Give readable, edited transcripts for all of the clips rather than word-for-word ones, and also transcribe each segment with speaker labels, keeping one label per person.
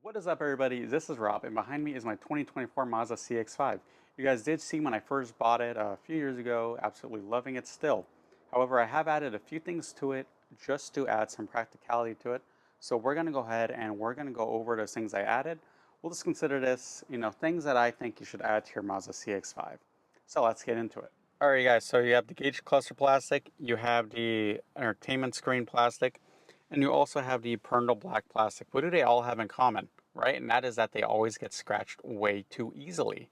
Speaker 1: What is up, everybody? This is Rob, and behind me is my 2024 Mazda CX-5. You guys did see when I first bought it a few years ago, absolutely loving it still. However, I have added a few things to it just to add some practicality to it. So we're going to go ahead and we're going to go over those things I added. We'll just consider this, things that I think you should add to your Mazda CX-5. So let's get into it. All right, guys, so you have the gauge cluster plastic, you have the entertainment screen plastic, and you also have the Perndle black plastic. What do they all have in common, right? And that is that they always get scratched way too easily.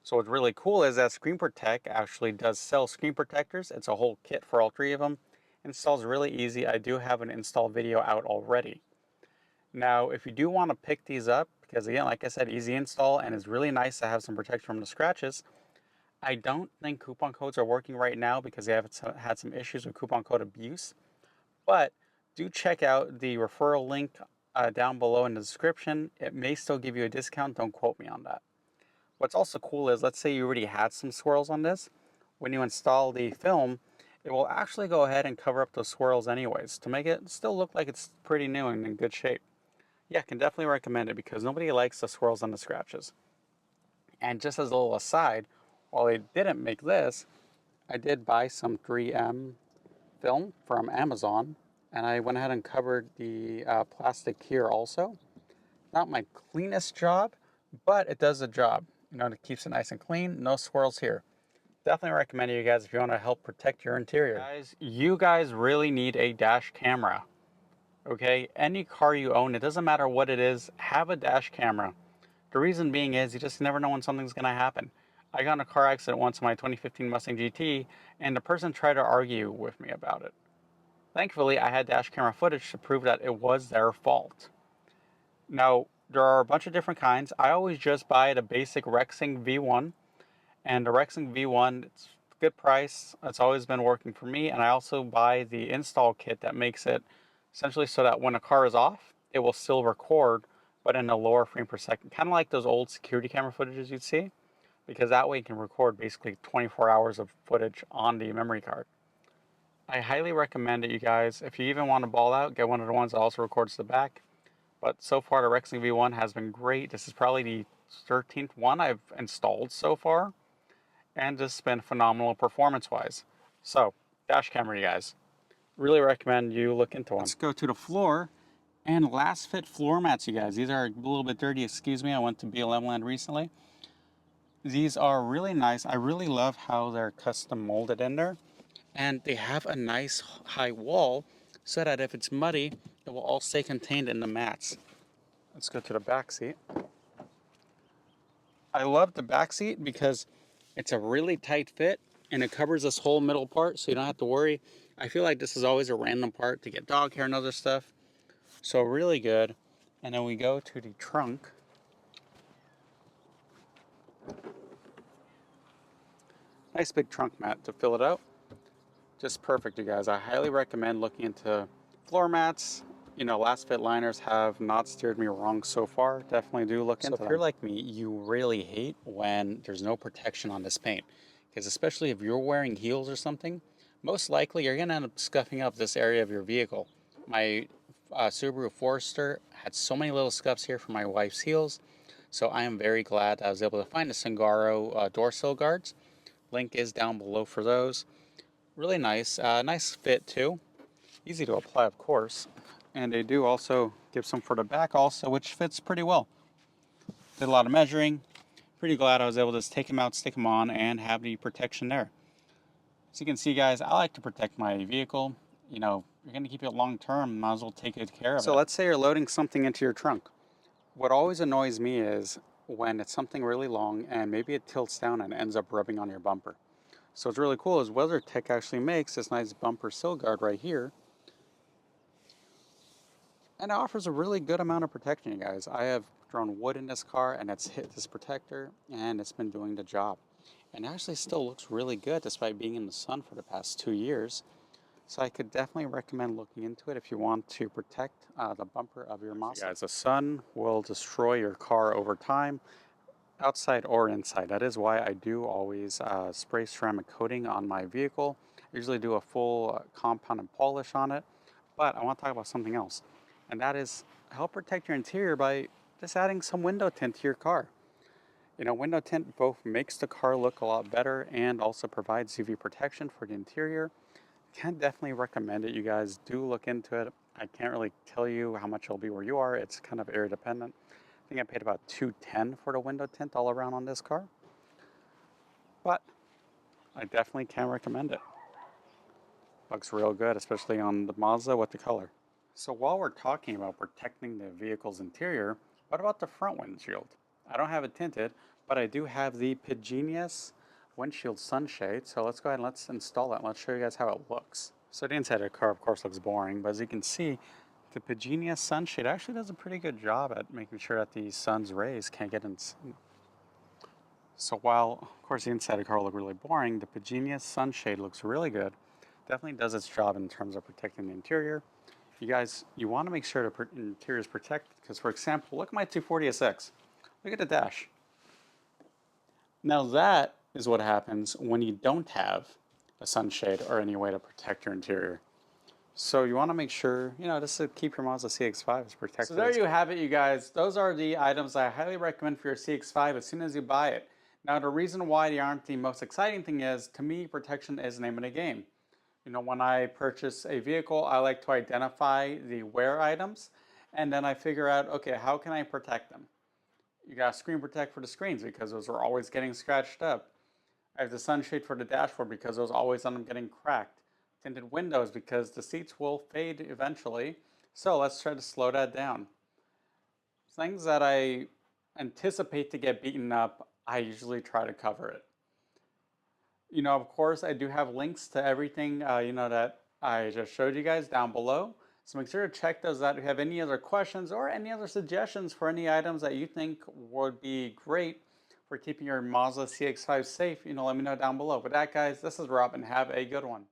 Speaker 1: So what's really cool is that Screen Protect actually does sell screen protectors. It's a whole kit for all three of them. Installs really easy. I do have an install video out already. Now, if you do want to pick these up, because again, like I said, easy install and it's really nice to have some protection from the scratches. I don't think coupon codes are working right now because they have had some issues with coupon code abuse. But do check out the referral link down below in the description. It may still give you a discount. Don't quote me on that. What's also cool is, let's say you already had some swirls on this. When you install the film, it will actually go ahead and cover up those swirls anyways to make it still look like it's pretty new and in good shape. Yeah, I can definitely recommend it because nobody likes the swirls and the scratches. And just as a little aside, while I didn't make this, I did buy some 3M film from Amazon, and I went ahead and covered the plastic here also. Not my cleanest job, but it does the job. It keeps it nice and clean. No swirls here. Definitely recommend it, you guys, if you want to help protect your interior. Guys, you guys really need a dash camera. Okay, any car you own, it doesn't matter what it is, have a dash camera. The reason being is you just never know when something's going to happen. I got in a car accident once in my 2015 Mustang GT, and the person tried to argue with me about it. Thankfully, I had dash camera footage to prove that it was their fault. Now, there are a bunch of different kinds. I always just buy the basic Rexing V1, and the Rexing V1, it's a good price. It's always been working for me, and I also buy the install kit that makes it essentially so that when a car is off, it will still record, but in a lower frame per second, kind of like those old security camera footages you'd see, because that way you can record basically 24 hours of footage on the memory card. I highly recommend it, you guys. If you even want to ball out, get one of the ones that also records the back. But so far, the Rexing V1 has been great. This is probably the 13th one I've installed so far, and this has been phenomenal performance-wise. So, dash camera, you guys. Really recommend you look into one. Let's go to the floor. And LasFit floor mats, you guys. These are a little bit dirty, excuse me. I went to BLM Land recently. These are really nice. I really love how they're custom molded in there. And they have a nice high wall so that if it's muddy, it will all stay contained in the mats. Let's go to the back seat. I love the back seat because it's a really tight fit and it covers this whole middle part so you don't have to worry. I feel like this is always a random part to get dog hair and other stuff. So really good. And then we go to the trunk. Nice big trunk mat to fill it out. Just perfect, you guys. I highly recommend looking into floor mats. LasFit liners have not steered me wrong so far. Definitely do look into them. So if you're like me, you really hate when there's no protection on this paint. Because especially if you're wearing heels or something, most likely you're going to end up scuffing up this area of your vehicle. My Subaru Forester had so many little scuffs here from my wife's heels. So I am very glad I was able to find the Sangaro door sill guards. Link is down below for those. Really nice. Nice fit too. Easy to apply, of course. And they do also give some for the back also, which fits pretty well. Did a lot of measuring. Pretty glad I was able to just take them out, stick them on, and have the protection there. As you can see, guys, I like to protect my vehicle. You're going to keep it long term, might as well take good care of it. So let's say you're loading something into your trunk. What always annoys me is when it's something really long and maybe it tilts down and ends up rubbing on your bumper. So what's really cool is WeatherTech actually makes this nice bumper sill guard right here. And it offers a really good amount of protection, you guys. I have thrown wood in this car and it's hit this protector and it's been doing the job. And it actually still looks really good despite being in the sun for the past 2 years. So I could definitely recommend looking into it if you want to protect the bumper of your Mazda. Guys, the sun will destroy your car over time, outside or inside. That is why I do always spray ceramic coating on my vehicle. I usually do a full compound and polish on it. But I want to talk about something else. And that is help protect your interior by just adding some window tint to your car. Window tint both makes the car look a lot better and also provides UV protection for the interior. Can definitely recommend it. You guys do look into it. I can't really tell you how much it'll be where you are. It's kind of area dependent. I think I paid about $210 for the window tint all around on this car, but I definitely can recommend it. Looks real good, especially on the Mazda with the color. So while we're talking about protecting the vehicle's interior, what about the front windshield? I don't have it tinted, but I do have the Pigenius windshield sun shade. So let's go ahead and let's install it and let's show you guys how it looks. So the inside of the car, of course, looks boring, but as you can see, the Pigenius Sun Shade actually does a pretty good job at making sure that the sun's rays can't get in. So while, of course, the inside of the car will look really boring, the Pigenius Sun Shade looks really good. Definitely does its job in terms of protecting the interior. You guys, you want to make sure the interior is protected because, for example, look at my 240SX. Look at the dash. Now that is what happens when you don't have a sunshade or any way to protect your interior. So you want to make sure, just to keep your Mazda CX-5 as protected. So there you have it, you guys. Those are the items I highly recommend for your CX-5 as soon as you buy it. Now, the reason why they aren't the most exciting thing is, to me, protection is the name of the game. When I purchase a vehicle, I like to identify the wear items, and then I figure out, okay, how can I protect them? You got screen protect for the screens because those are always getting scratched up. I have the sunshade for the dashboard because those always end up getting cracked. Tinted windows because the seats will fade eventually. So let's try to slow that down. Things that I anticipate to get beaten up, I usually try to cover it. Of course, I do have links to everything, that I just showed you guys down below. So make sure to check those out. If you have any other questions or any other suggestions for any items that you think would be great for keeping your Mazda CX-5 safe, let me know down below. With that, guys, this is Rob, and have a good one.